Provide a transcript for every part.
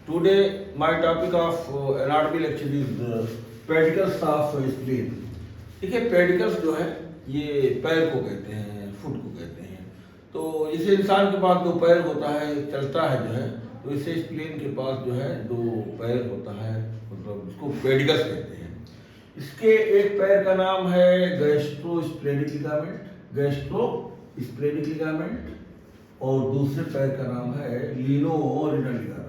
Today, my topic of anatomy lecture is pedicles of spleen. देखिए pedicels जो है ये पैर को कहते हैं, फुट को कहते हैं। तो जैसे इंसान के पास दो पैर होता है, चलता है जो है, तो इसे स्प्लीन के पास जो है दो पैर होता है, मतलब उसको पेडिकल्स कहते हैं। इसके एक पैर का नाम है गैस्ट्रोस्प्लेनिक लिगामेंट, गैस्ट्रोस्प्लेनिक लिगामेंट, और दूसरे पैर का नाम है लीनोरिनल लिगामेंट,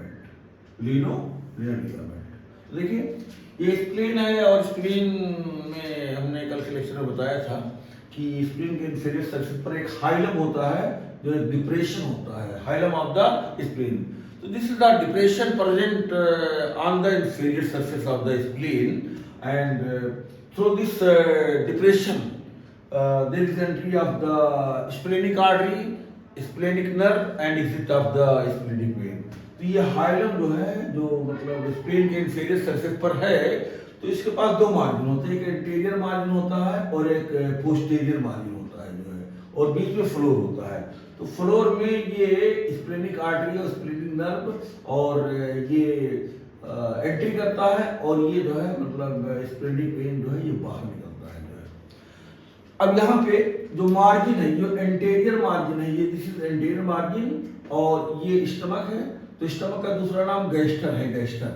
लीनोरिनल लिगामेंट। तो देखिए ये स्प्लीन है, और स्प्लीन में हमने कल के लेक्चर में बताया था कि स्प्लीन के इंफीरियर सरफेस पर एक हाइलम होता है, जो एक डिप्रेशन होता है, हाइलम ऑफ द स्प्लीन। तो this is the depression present on the inferior surface of the spleen, and through this depression there is entry of the splenic artery, splenic nerve and exit of the splenic vein। तो ये hilum जो है, जो मतलब spleen के inferior surface पर है, तो इसके पास दो मार्जिन होते हैं, एक एंटीरियर मार्जिन होता है और एक पोस्टीरियर मार्जिन होता है जो है, और बीच में फ्लोर होता है। तो फ्लोर में ये स्प्लेनिक आर्टरी और स्प्लेनिक नर्व और ये एंट्री करता है, और ये जो है मतलब स्प्लेनिक वेन जो है ये बाहर निकलता है जो है। अब यहाँ पे जो मार्जिन है, जो एंटीरियर मार्जिन है, ये दिस इज एंटीरियर मार्जिन, और ये स्टमक है। तो स्टमक का दूसरा नाम गैस्टर है, गैस्टर।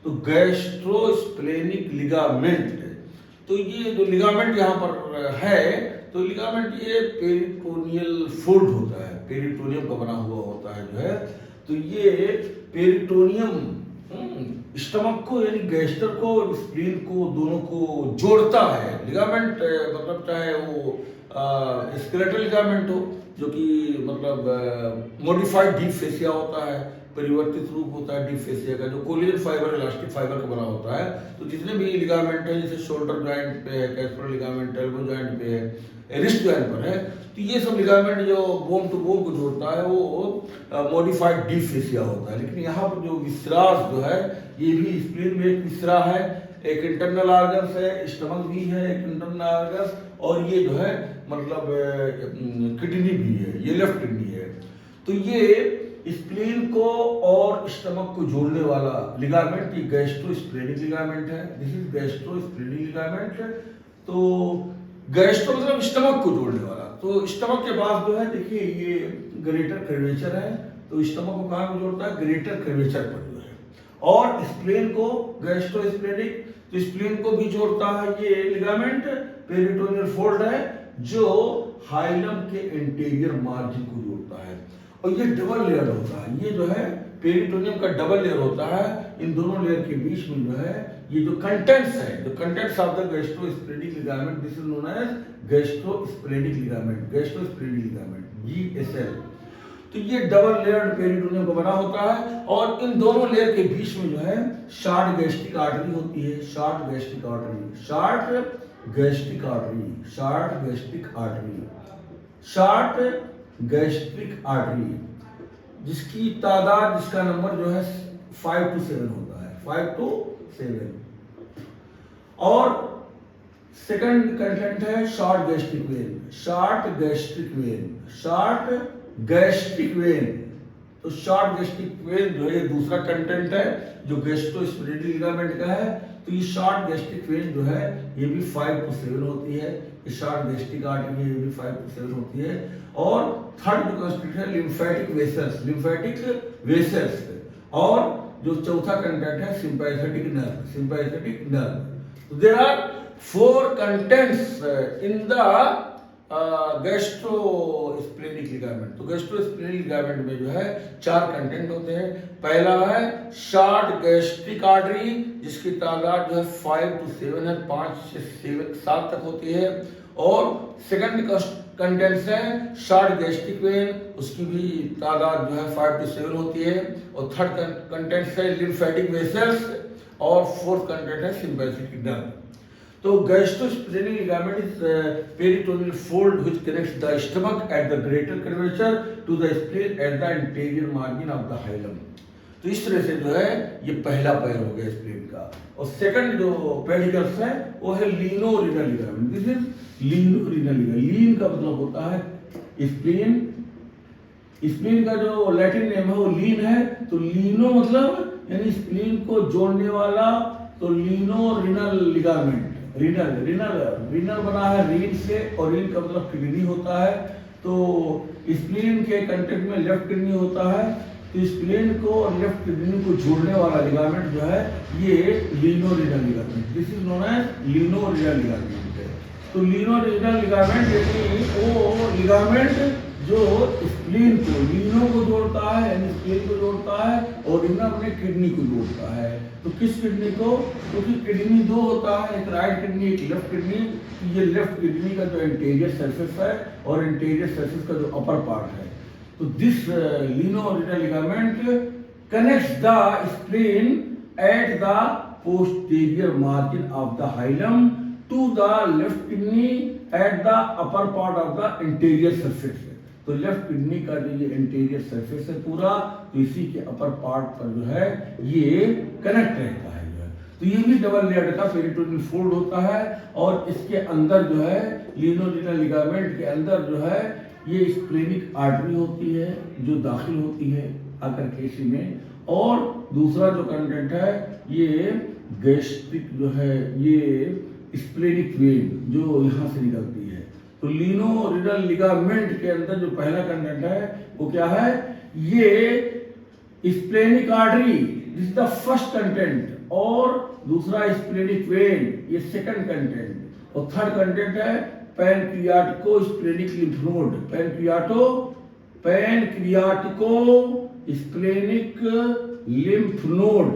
तो गैस्ट्रोस्प्लेनिक लिगामेंट। तो ये जो लिगामेंट यहाँ पर है, तो लिगामेंट ये पेरिटोनियल फोल्ड होता है, पेरिटोनियम का बना हुआ होता है जो है। तो ये पेरिटोनियम स्टमक को यानी गैस्टर को और स्प्लीन को दोनों को जोड़ता है। लिगामेंट मतलब चाहे वो स्केलेटल लिगामेंट हो, जो कि मतलब मॉडिफाइड डीप फेसिया होता है, परिवर्तित रूप होता है डीप फेसिया का, जो कोलेजन फाइबर, इलास्टिक फाइबर का बना होता है। तो जितने भी लिगामेंट है, जैसे शोल्डर जॉइंट पे है, कैस्परल लिगामेंट एल्बो जॉइंट पे है, रिस्ट जॉइंट पर है, तो ये सब लिगामेंट जो बोन टू बोन को जोड़ता है वो मॉडिफाइड डीप फेसिया होता है। लेकिन यहाँ पर जो विसरास जो है, ये भी स्प्लीन में एक विसरा है, एक इंटरनल ऑर्गन्स है, स्टमक भी है एक इंटरनल ऑर्गन्स, और ये जो है मतलब किडनी भी है, ये लेफ्ट किडनी है। तो ये स्प्लीन को और स्टमक को जोड़ने वाला लिगामेंट ये गैस्ट्रोस्प्लेनिक लिगामेंट है। This is gastrosplenic ligament. तो गैस्ट्रो मतलब स्टमक को जोड़ने वाला। तो स्टमक के पास जो है देखिए ये ग्रेटर कर्वेचर है, तो स्टमक को कहाँ को जोड़ता है, ग्रेटर कर्वेचर पर जो है, और स्प्लीन को गैस्ट्रोस्प्लेनिक, तो स्प्लीन को भी जोड़ता है ये लिगामेंट, पेरिटोनियल फोल्ड है, जो हाइलम के इंटीरियर मार्जिन को जोड़ता है। और ये डबल लेयर होता है, ये जो है पेरिटोनियम का डबल लेयर होता है। इन दोनों लेयर के बीच में जो है ये जो कंटेंट्स है, जो contents of the gastrosplenic ligament, this is known as gastrosplenic ligament, gastrosplenic ligament GSL। तो ये डबल लेयर्ड पेरिटोनियम का बना होता है, और इन दोनों लेयर के बीच में जो है शॉर्ट गैस्ट्रिक आर्टरी होती है, short gastric artery, short gastric artery, short gastric artery, short gastric artery, जिसकी तादाद, जिसका नंबर जो है 5 to 7 होता है, 5 to 7। और सेकंड कंटेंट है short gastric when, short gastric when, short gastric when. तो शॉर्ट गैस्ट्रिक वेन जो है दूसरा कंटेंट है, जो गैस्ट्रोस्प्लेनिक लिगामेंट का है। तो ये शॉर्ट गैस्ट्रिक वेन जो है ये भी 5 to 7 होती है, ये शॉर्ट गैस्ट्रिक आर्टरी ये भी 5 to 7 होती है। और थर्ड जो कंस्टिट्यूट है लिम्फेटिक वेसल्स, लिम्फेटिक वेसल्स। और जो चौथा कंटेंट है सिंपैथेटिक नर्व, सिंपैथेटिक नर्व। तो there are 4 contents in the gastrosplenic ligament. तो गैस्ट्रोस्प्लेनिक लिगामेंट में जो है 4 कंटेंट होते हैं। पहला है शॉर्ट गैस्ट्रिक आर्टरी, जिसकी तादाद जो है 5 to 7 है, 5 से 7 तक होती है। और सेकंड कंटेंट्स है शॉर्ट गैस्ट्रिक वेन, उसकी भी तादाद जो है 5 to 7 होती है। और थर्ड कंटेंट्स है लिम्फेटिक वेसल्स, और फोर्थ कंटेंट है सिंपैथेटिक नर्व। तो gastrosplenic ligament is peritoneal fold which connects the stomach at the greater curvature to the spleen at the interior margin of the hilum. तो इस तरह से जो है ये पहला पैर हो गया स्प्लीन का। और सेकंड जो पेडिकल्स है वो है lienorenal ligament. This is lienorenal ligament. Lien का मतलब होता है स्प्लीन, स्प्लीन का जो लैटिन नेम है वो लीन है, तो लीनो मतलब यानी स्प्लीन को जोड़ने वाला, तो lienorenal ligament. Renal renal renal बना है रीन से, और रीन का मतलब किडनी होता है। तो स्प्लीन के कंटेक्ट में लेफ्ट किडनी होता है, तो स्प्लीन को और लेफ्ट किडनी को जोड़ने वाला लिगामेंट जो है ये lienorenal ligament, this is known as lienorenal ligament है। तो लीनो रिनल लिगामेंट यानी वो लिगामेंट जो स्प्लीन को, लीनो को जोड़ता है यानी स्प्लीन को जोड़ता है, और रिनल अपने किडनी को जोड़ता है। तो किस किडनी को? क्योंकि किडनी दो होता है, एक राइट किडनी एक लेफ्ट किडनी। ये लेफ्ट किडनी का जो एंटीरियर सरफेस है और एंटीरियर सरफेस का जो अपर पार्ट है, तो this lienorenal ligament connects the spleen at the posterior margin of the hilum to the left kidney at the upper part of the interior surface. तो left kidney का जो ये interior surface है पूरा, तो इसी के अपर पार्ट पर जो है ये कनेक्ट रहता है जो है। तो ये भी डबल लेयर का पेरिटोनियल फोल्ड होता है, और इसके अंदर जो है लीनो रिनल लिगामेंट के अंदर जो है ये स्प्लेनिक आर्टरी होती है जो दाखिल होती है आकर के इसी में, और दूसरा जो कंटेंट है ये गैस्ट्रिक जो है ये स्प्लेनिक वेन जो यहाँ से निकलती है। तो लीनो रिनल लिगामेंट के अंदर जो पहला कंटेंट है वो क्या है? ये splenic artery, this is the first content, और दूसरा स्प्लेनिक वेन ये सेकंड कंटेंट, और थर्ड कंटेंट है pancreaticosplenic lymph node. Pancreaticosplenic lymph node,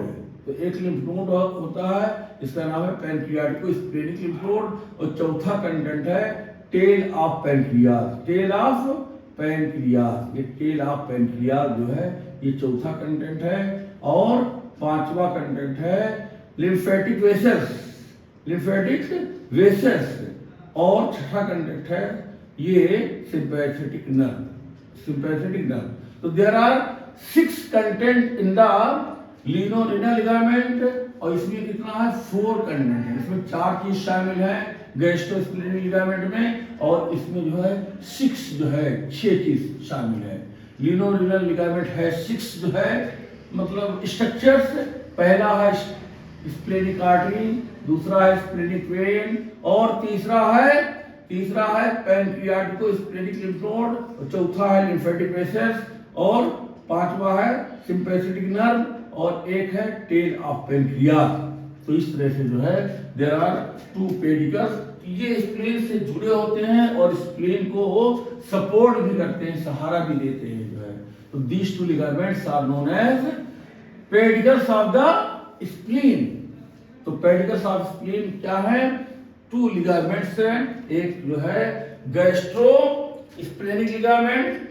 तो एक लिम्फ नोड होता है इसका नाम है पैनक्रियाटिको स्प्लेनिक लिम्फ नोड, और चौथा कंटेंट है tail of pancreas. Tail of pancreas, ये टेल ऑफ पैनक्रियाज जो है ये चौथा कंटेंट है, और पांचवा कंटेंट है लिम्फेटिक वेसल्स, लिम्फेटिक वेसल्स, और छठा कंटेंट है ये सिंपैथेटिक नर्व, सिंपैथेटिक नर्व। तो there are 6 content in the lienorenal ligament, और इसमें कितना है? 4 कंटेंट है। इसमें 4 चीज शामिल है गैस्ट्रोस्प्लेनिक लिगामेंट में, और इसमें जो है 6 जो है 6 चीज शामिल है। लीनो रिनल लिगामेंट है 6 जो है मतलब स्ट्रक्चर्स। पहला है स्प्लेनिक आर्टरी, दूसरा है स्प्लेनिक वेन, और तीसरा है पैनक्रियाटिको स्प्लेनिक लिम्फ नोड, और चौथा है लिम्फेटिक वेसल्स, और पांचवा है सिंपैथेटिक नर्व, और एक है टेल ऑफ पैनक्रियाज। तो इस तरह से जो है देयर आर 2 पेडिकल्स, ये स्प्लीन से जुड़े होते हैं और स्प्लीन को सपोर्ट भी करते हैं, सहारा भी देते हैं जो है। तो these 2 ligaments are known as pedicles of the spleen. तो पेडिकल्स ऑफ स्प्लीन क्या है? 2 लिगामेंट्स हैं, एक जो है गैस्ट्रो स्प्लेनिक लिगामेंट,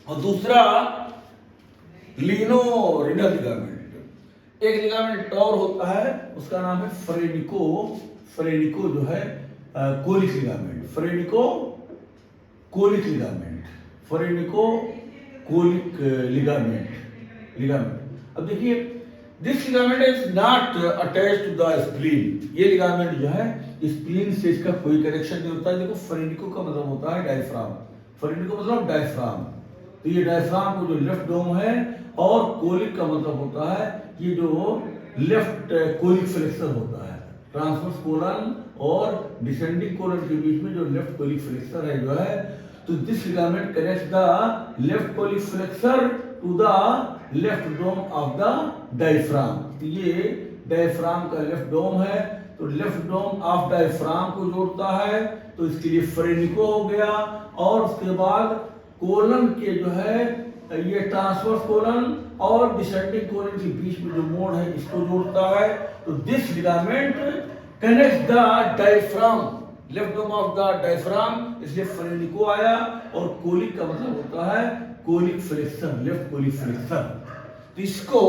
और दूसरा लीनो रिनल लिगामेंट। एक लिगामेंट और होता है उसका नाम है फ्रेनिको, फ्रेनिको जो है colic ligament, phrenicocolic ligament, phrenicocolic ligament. अब देखिए this ligament is not attached to the spleen. ये लिगामेंट जो है स्प्लीन से इसका कोई कनेक्शन नहीं होता है। देखो फ्रेनिको का मतलब होता है डायफ्राम, फ्रेनिको मतलब डायफ्राम। तो ये डायफ्राम को जो लेफ्ट डोम है, और कोलिक का मतलब होता है ये जो लेफ्ट कोलिक फ्लेक्सर होता है, ट्रांसवर्स कोलन और डिसेंडिंग कोलन के बीच में जो लेफ्ट कोलिक फ्लेक्सर है जो है। तो this ligament connects the left colic flexure to the left dome of the diaphragm. ये डायफ्राम का लेफ्ट डोम है, तो लेफ्ट डोम ऑफ डायफ्राम को जोड़ता है, तो इसके लिए फ्रेनिको हो गया। और उसके बाद कोलन के जो है ये ट्रांसवर्स कोलन और डिसेंडिंग कोलन के बीच में जो मोड़ है इसको जोड़ता है। तो this ligament connects the diaphragm, left dome of the diaphragm, इसलिए फ्रेनिको आया। और कोलिक का मतलब होता है colic flexure, left colic flexure. तो इसको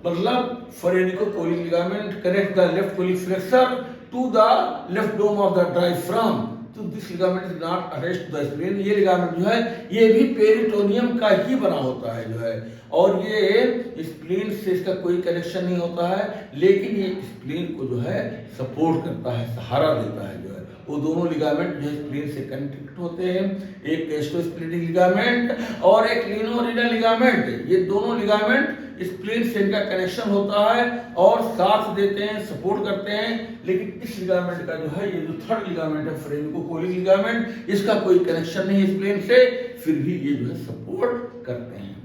मतलब phrenicocolic ligament connect the left colic flexure to the left dome of the diaphragm. तो this ligament is not attached to the spleen. ये लिगामेंट जो है ये भी पेरिटोनियम का ही बना होता है जो है, और ये स्प्लीन से इसका कोई कनेक्शन नहीं होता है, लेकिन ये स्प्लीन को जो है सपोर्ट करता है, सहारा देता है जो है। वो दोनों लिगामेंट जो है स्प्लीन से कनेक्ट होते हैं, एक गैस्ट्रोस्प्लेनिक लिगामेंट और एक लीनो-रीनल लिगामेंट। ये दोनों लिगामेंट स्प्लीन से इनका कनेक्शन होता है और साथ देते हैं, सपोर्ट करते हैं। लेकिन इस लिगामेंट का जो है, ये जो थर्ड लिगामेंट है फ्रेनिकोकोलिक लिगामेंट, इसका कोई कनेक्शन नहीं है स्प्लीन से, फिर भी ये जो है सपोर्ट करते हैं।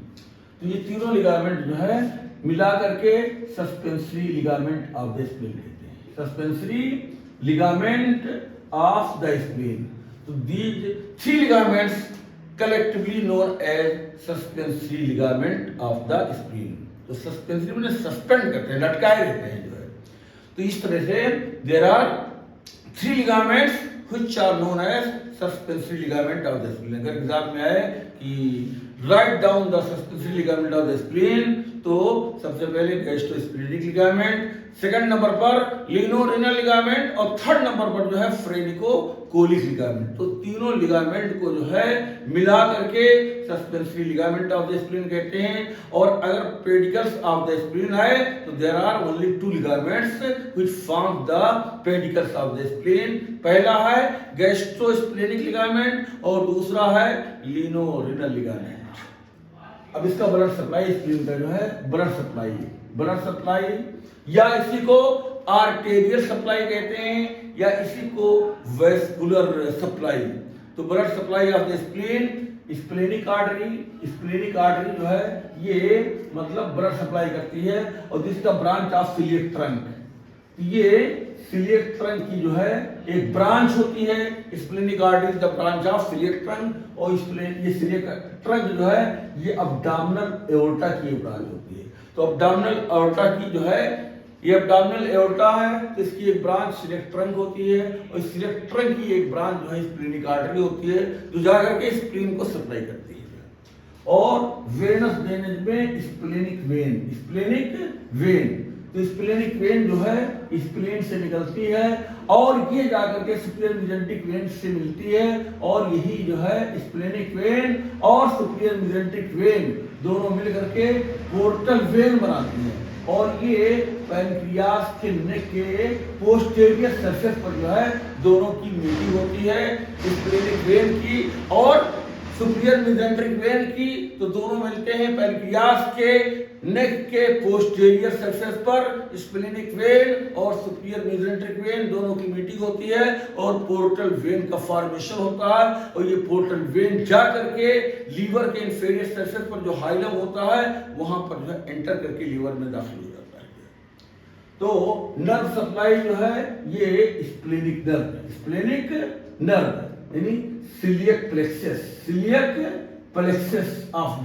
तो ये तीनों लिगामेंट जो है मिला करके suspensory ligament of the spleen कहते हैं, suspensory ligament of the spleen. तो these three ligaments collectively known as suspensory ligament of the spleen। तो सस्पेंसरी में सस्पेंड करते हैं, लटकाए रहते हैं जो है। तो इस तरह से there are three ligaments which are known as suspensory ligament of the spleen। अगर एग्जाम में आए कि write down the suspensory ligament of the spleen, तो सबसे पहले गैस्ट्रोस्प्लेनिक लिगामेंट, सेकंड नंबर पर लीनो-रीनल लिगामेंट और थर्ड नंबर पर जो है फ्रेनिकोकोलिक लिगामेंट। तो तीनों लिगामेंट को जो है मिला करके suspensory ligament of the spleen कहते हैं। और अगर पेडिकल्स ऑफ द स्प्लीन आए तो there are only two ligaments which form the pedicles of the spleen. पहला है गैस्ट्रोस्प्लेनिक लिगामेंट और दूसरा है लीनो-रीनल लिगामेंट। अब इसका ब्लड सप्लाई स्प्लीन का जो है ब्लड सप्लाई या इसी को आर्टेरियल सप्लाई कहते हैं या इसी को वेस्कुलर सप्लाई। तो blood supply of the spleen, splenic artery जो है ये मतलब ब्लड सप्लाई करती है। और this the branch of celiac trunk. ये सिलिएक ट्रंक की जो है एक ब्रांच होती है, splenic artery the branch of celiac trunk. और ये सिलिएक ट्रंक जो है ये अब्डोमिनल एओर्टा की ब्रांच होती है। तो अब्डोमिनल एओर्टा की जो है, ये अब्डोमिनल एओर्टा है तो इसकी एक ब्रांच सिलिएक ट्रंक होती है और सिलिएक ट्रंक की एक ब्रांच जो है स्प्लेनिक आर्टरी होती है जो जाकर के स्प्लीन को सप्लाई करती है। और वेनस ड्रेनेज में स्प्लेनिक वेन, तो स्प्लेनिक वेन जो है स्प्लीन से निकलती है और ये जाकर के सुपीरियर मेसेंटिक वेन से मिलती है। और यही जो है स्प्लेनिक वेन और सुपीरियर मेसेंटिक वेन दोनों मिलकर के पोर्टल वेन बनाती है। और ये पैनक्रियास के नेक के पोस्टीरियर सरफेस पर जो है दोनों की मीटिंग होती है, स्प्लेनिक वेन की और सुपीरियर मेसेंट्रिक वेन की। तो दोनों मिलते हैं पैनक्रियास के नेक के पोस्टीरियर सरफेस पर, स्प्लेनिक वेन और सुपीरियर मेसेंट्रिक वेन दोनों की मीटिंग होती है और पोर्टल वेन का फॉर्मेशन होता है। और ये पोर्टल वेन जा करके लीवर के इंफीरियर सरफेस पर जो हाइलम होता है वहां पर जो है एंटर करके लीवर में दाखिल हो जाता है। तो नर्व सप्लाई जो है ये स्प्लेनिक नर्व यानी coeliac plexus of the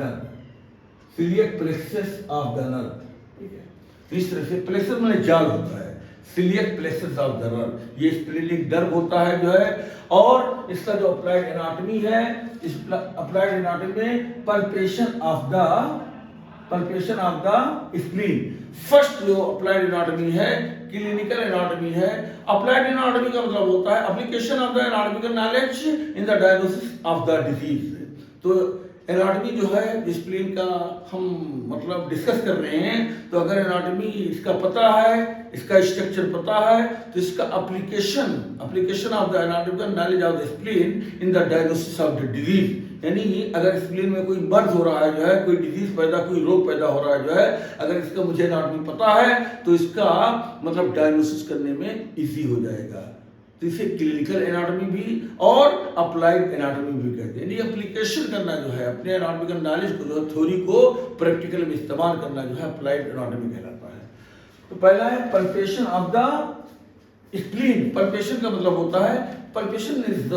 nerve, ठीक है। तो इस तरह से प्लेक्सस माने जाल होता है, coeliac plexus of the nerve ये स्प्लेनिक नर्व होता है जो है। और इसका जो अप्लाइड एनाटॉमी है, इस अप्लाइड एनाटॉमी में palpation of the spleen. First जो अप्लाइड एनाटॉमी है क्लिनिकल एनाटॉमी है। अप्लाइड एनाटॉमी का मतलब होता है application of the anatomical knowledge in the diagnosis of the disease. तो एनाटॉमी जो है स्प्लीन का हम मतलब डिस्कस कर रहे हैं, तो अगर एनाटॉमी इसका पता है, इसका स्ट्रक्चर पता है, तो इसका application of the anatomical knowledge of the spleen in the diagnosis of the disease. यानी अगर स्प्लीन में कोई मर्ज हो रहा है जो है, कोई डिजीज कोई रोग पैदा हो रहा है जो है, अगर इसका मुझे एनाटॉमी पता है तो इसका मतलब डायग्नोसिस करने में इजी हो जाएगा। तो इसे क्लिनिकल एनाटॉमी भी और अप्लाइड एनाटॉमी भी कहते हैं। यानी एप्लीकेशन करना जो है अपने एनाटॉमिकल नॉलेज को जो थ्योरी को प्रैक्टिकल में इस्तेमाल करना जो है अप्लाइड एनाटॉमी कहलाता है। तो पहला है palpation of the spleen. Palpation का मतलब होता है, palpation is the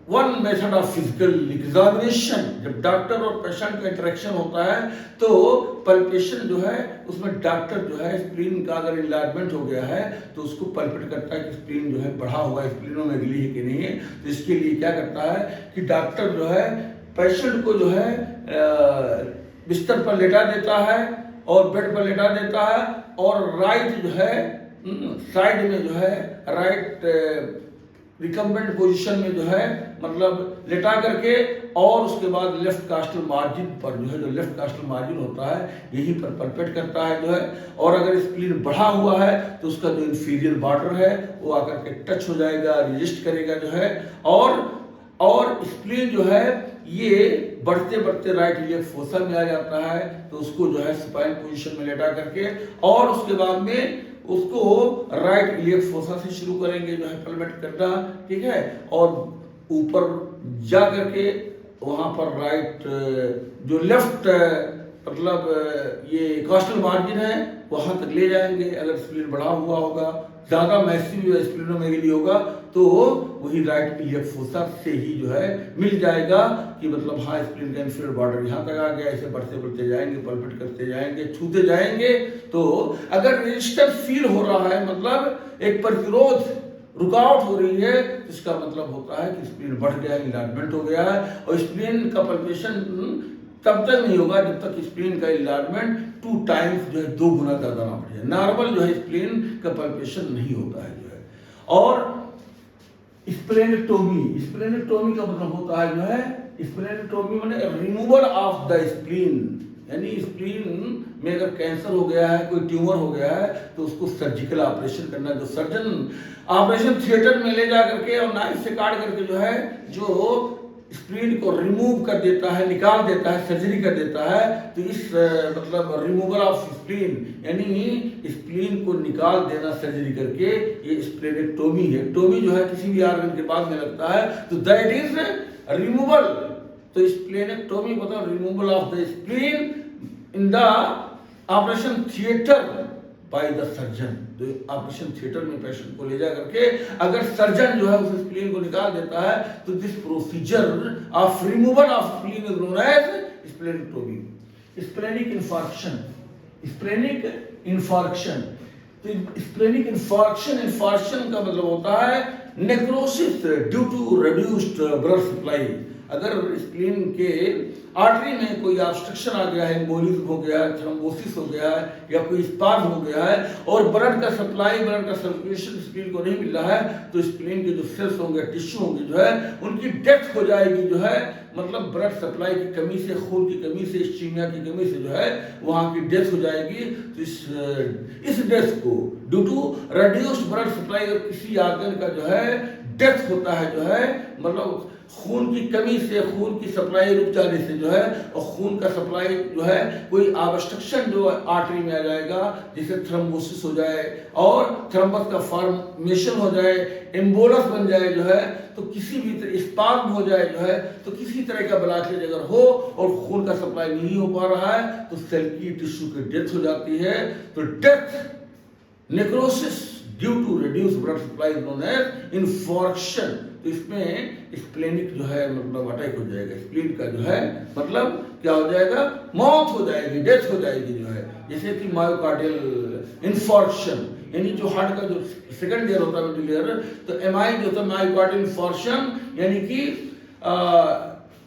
one method of physical examination. जब डॉक्टर और पेशेंट का इंटरेक्शन होता है तो पल्पेशन जो है उसमें डॉक्टर जो है स्प्लीन का अगर इनलार्जमेंट हो गया है तो उसको पल्पेट करता है कि स्प्लीन जो है बढ़ा हुआ है, स्प्लीनों में गिली है कि नहीं है। तो इसके लिए क्या करता है कि डॉक्टर जो है पेशेंट को जो है बिस्तर पर लेटा देता है और बेड पर लेटा देता है और राइट जो है साइड में जो है राइट रिकम्बेंट पोजीशन में जो है मतलब लेटा करके और उसके बाद लेफ्ट कास्टल मार्जिन पर जो है, जो लेफ्ट कास्टल मार्जिन होता है यहीं पर परपेट करता है जो है। और अगर स्प्लीन बढ़ा हुआ है तो उसका जो इंफीरियर बॉर्डर है वो आकर के टच हो जाएगा, रेजिस्ट करेगा जो है। और स्प्लीन जो है ये बढ़ते बढ़ते राइट इलियक फोसा में आ जाता है, तो उसको जो है सुपाइन पोजीशन में लेटा करके और उसके बाद में उसको राइट इलियक फोसा से शुरू करेंगे जो है पलमेट करना, ठीक है। और ऊपर जा करके वहां पर राइट जो लेफ्ट मतलब ये कास्टल मार्जिन है वहां तक ले जाएंगे। अगर स्प्लीन बढ़ा हुआ होगा, ज्यादा मैसिव स्प्लीनोमेगली होगा तो वही राइट इलियक फोसा से ही जो है मिल जाएगा कि मतलब हाँ स्प्लीन का इंफीरियर बॉर्डर यहाँ तक आ गया। ऐसे बढ़ते बढ़ते जाएंगे, पलपेट करते जाएंगे, छूते जाएंगे। तो अगर रेजिस्टेंस फील हो रहा है, मतलब एक प्रतिरोध, रुकावट हो रही है, तो इसका मतलब होता है कि स्प्लीन बढ़ गया, इन्लार्जमेंट हो गया है। और स्प्लीन का पल्पेशन तब तक नहीं होगा जब तक स्प्लीन का इन्लार्जमेंट 2 टाइम्स जो है 2 गुना ज्यादा ना बढ़े। नॉर्मल जो है स्प्लीन का पल्पेशन नहीं होता है जो है। और स्प्लेनेक्टोमी का मतलब होता है जो है, स्प्लेनेक्टोमी माने रिमूवल ऑफ द स्प्लीन, यानी स्प्लीन में अगर कैंसर हो गया है, कोई ट्यूमर हो गया है, तो उसको सर्जिकल ऑपरेशन करना। जो सर्जन ऑपरेशन थिएटर में ले जा करके और नाइफ से काट करके जो है जो स्प्लीन को रिमूव कर देता है, निकाल देता है, सर्जरी कर देता है। तो इस मतलब रिमूवल ऑफ स्प्लीन यानी स्प्लीन को निकाल देना सर्जरी करके, ये स्प्लेनेक्टोमी है। टोमी जो है किसी भी ऑर्गन के बाद में लगता है तो दैट इज रिमूवल। तो स्प्लेनेक्टोमी मतलब removal of the spleen in the operation theatre by the surgeon. तो ऑपरेशन थिएटर में पेशेंट को ले जा करके अगर सर्जन जो है उस स्प्लीन को निकाल देता है तो this procedure of removal of spleen is known as splenectomy. Splenic infarction, splenic infarction, तो स्प्लेनिक इन्फार्क्शन का मतलब होता है necrosis due to reduced blood supply. अगर स्प्लीन के आर्टरी में कोई ऑब्स्ट्रक्शन आ गया है, एम्बोलिज्म हो गया है, थ्रोम्बोसिस हो गया है या कोई स्पाज्म हो गया है और ब्लड का सप्लाई, ब्लड का सर्कुलेशन स्प्लीन को नहीं मिल रहा है, तो स्प्लीन के जो सेल्स होंगे, टिश्यू होंगे जो है उनकी डेथ हो जाएगी जो है। मतलब ब्लड सप्लाई की कमी से, खून की कमी से, इस्कीमिया की कमी से जो है वहां की डेथ हो जाएगी। तो इस डेथ को due to reduced blood supply, अगर किसी ऑर्गन का जो है डेथ होता है जो है, मतलब खून की कमी से, खून की सप्लाई रुक जाने से जो है, और खून का सप्लाई जो है कोई ऑब्स्ट्रक्शन जो आर्टरी में आ जाएगा, जिसे थ्रोम्बोसिस हो जाए और थ्रोम्बस का फॉर्मेशन हो जाए, एम्बोलस बन जाए जो है, तो किसी भी स्पाज्म हो जाए जो है, तो किसी तरह का ब्लॉकेज अगर हो और खून का सप्लाई नहीं हो पा रहा है तो सेल की, टिश्यू की डेथ हो जाती है। तो death necrosis due to reduce blood supply known as infarction. तो इसमें स्प्लेनिक जो है मतलब अटैक हो जाएगा, स्प्लीन का जो है मतलब क्या हो जाएगा, मौत हो जाएगी, डेथ हो जाएगी जो है। जैसे कि मायोकार्डियल इन्फार्क्शन, यानी जो हार्ट का जो सेकंड लेयर होता है मिडिल लेयर, तो एमआई जो होता है मायोकार्डियल इन्फार्क्शन यानी कि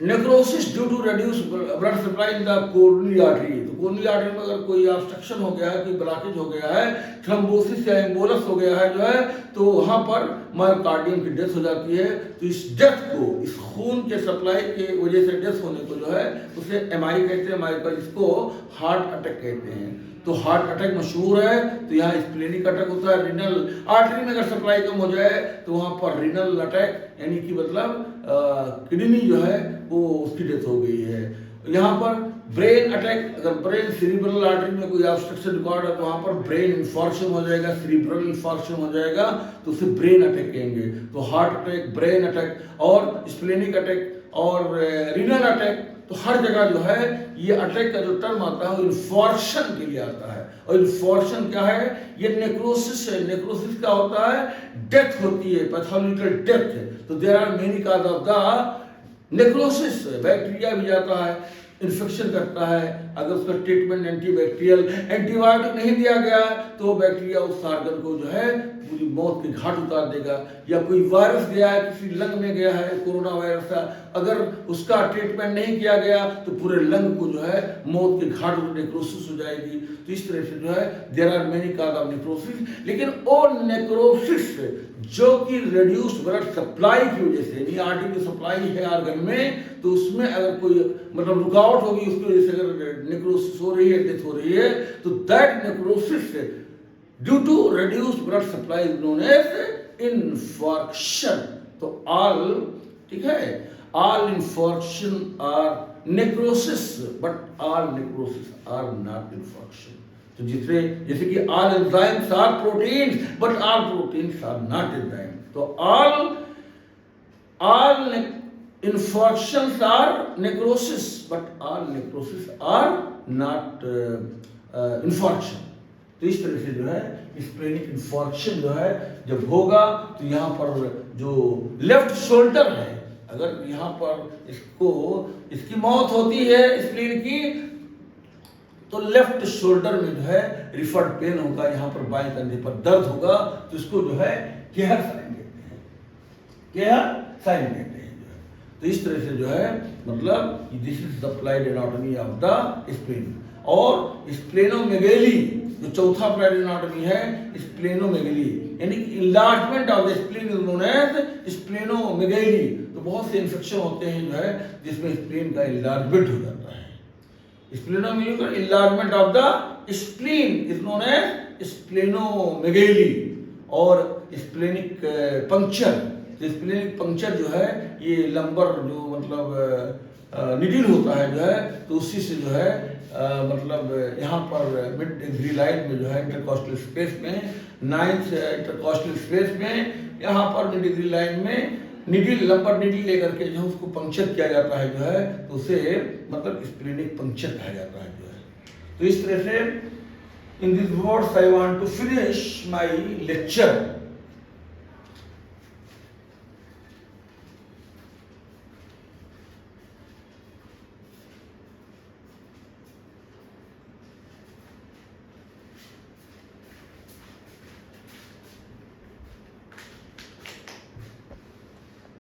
necrosis due to reduce blood supply in the coronary artery. तो कोरोनरी आर्टरी में अगर कोई ऑब्स्ट्रक्शन हो गया है, कोई ब्लॉकेज हो गया है, थ्रोम्बोसिस या एम्बोलस हो गया है जो है, तो वहां पर मायोकार्डियम की डेथ हो जाती है। तो इस डेथ को, इस खून के सप्लाई के वजह से डेथ होने को जो है उसे एमआई कहते हैं, मायोकार्डियल, इसको हार्ट अटैक कहते हैं। तो हार्ट अटैक मशहूर है। तो यहाँ स्प्लेनिक अटैक होता है। रीनल आर्टरी में अगर सप्लाई कम हो जाए तो वहां पर रीनल अटैक यानी कि मतलब किडनी जो है वो उसकी डेथ हो गई है। यहाँ पर ब्रेन अटैक, अगर ब्रेन सेरिब्रल आर्टरी में कोई ऑब्स्ट्रक्शन रिकॉर्ड है तो वहां पर ब्रेन इन्फार्क्शन हो जाएगा, सेरिब्रल इन्फार्क्शन हो जाएगा, तो उसे ब्रेन अटैक कहेंगे। तो हार्ट अटैक, ब्रेन अटैक और स्प्लेनिक अटैक और रीनल अटैक, तो हर जगह जो है ये अटैक का जो टर्म आता है वो इन्फार्क्शन के लिए आता है। और इन्फार्क्शन क्या है, ये नेक्रोसिस है। नेक्रोसिस क्या होता है, डेथ होती है, पैथोलॉजिकल डेथ है। तो there are many cause of the necrosis. Bacteria भी जाता है, इन्फेक्शन करता है। अगर उसका ट्रीटमेंट एंटीबैक्टीरियल, एंटीबायोटिक नहीं दिया गया तो बैक्टीरिया उस ऑर्गन को जो है पूरी मौत के घाट उतार देगा। या कोई वायरस गया है, किसी लंग में गया है, कोरोना वायरस का, अगर उसका ट्रीटमेंट नहीं किया गया तो पूरे लंग को जो है मौत के घाट पर नेक्रोसिस हो जाएगी। तो इस तरह से जो है there are many cause of necrosis. लेकिन वो नेक्रोसिस जो कि रेड्यूस्ड ब्लड सप्लाई की वजह से, यानी आर्टरी की सप्लाई है ऑर्गन में, तो उसमें अगर कोई मतलब रुकावट होगी उसकी वजह से, अगर नेक्रोसिस हो रही है, डेथ हो रही है, तो that necrosis due to reduced blood supply is known as infarction. तो ऑल, ठीक है, all infarction are necrosis, but all necrosis are not infarction. तो जिससे जैसे कि all enzymes are proteins, but all proteins are not enzyme. तो all infarctions are necrosis, but all necrosis are not infarction. तो इस तरह से जो है स्प्लेनिक इन्फार्क्शन जो है जब होगा, तो यहाँ पर जो लेफ्ट शोल्डर है, अगर यहाँ पर इसकी मौत होती है स्प्लीन की, तो लेफ्ट शोल्डर में जो है रिफर्ड पेन होगा, यहाँ पर बाएं कंधे पर दर्द होगा, तो इसको जो है केहर साइन कहते हैं, केहर साइन कहते हैं जो है। तो इस तरह से जो है मतलब this is the applied anatomy of the spleen. और स्प्लेनोमेगेली जो चौथा अप्लाइड एनाटॉमी है, स्प्लेनोमेगेली यानी enlargement of the spleen is known as splenomegaly. तो बहुत से इन्फेक्शन होते हैं जो है जिसमें स्प्लीन का इनलार्जमेंट हो जाता है। स्प्लेनोमेगेली का enlargement of the spleen is known as splenomegaly. और स्प्लेनिक पंक्चर, तो स्प्लेनिक पंक्चर जो है ये लंबर जो मतलब निडिल होता है जो है, तो उसी से जो है मतलब यहाँ पर मिड डिग्री लाइन में जो है इंटरकॉस्टल स्पेस में, 9th इंटरकॉस्टल स्पेस में, यहाँ पर मिड डिग्री लाइन में निडिल, लंबर निडिल लेकर के जो है उसको पंक्चर किया जाता है जो है, तो उसे मतलब स्प्लेनिक पंक्चर कहा जाता है जो है। तो इस तरह से in this words I want to finish my lecture.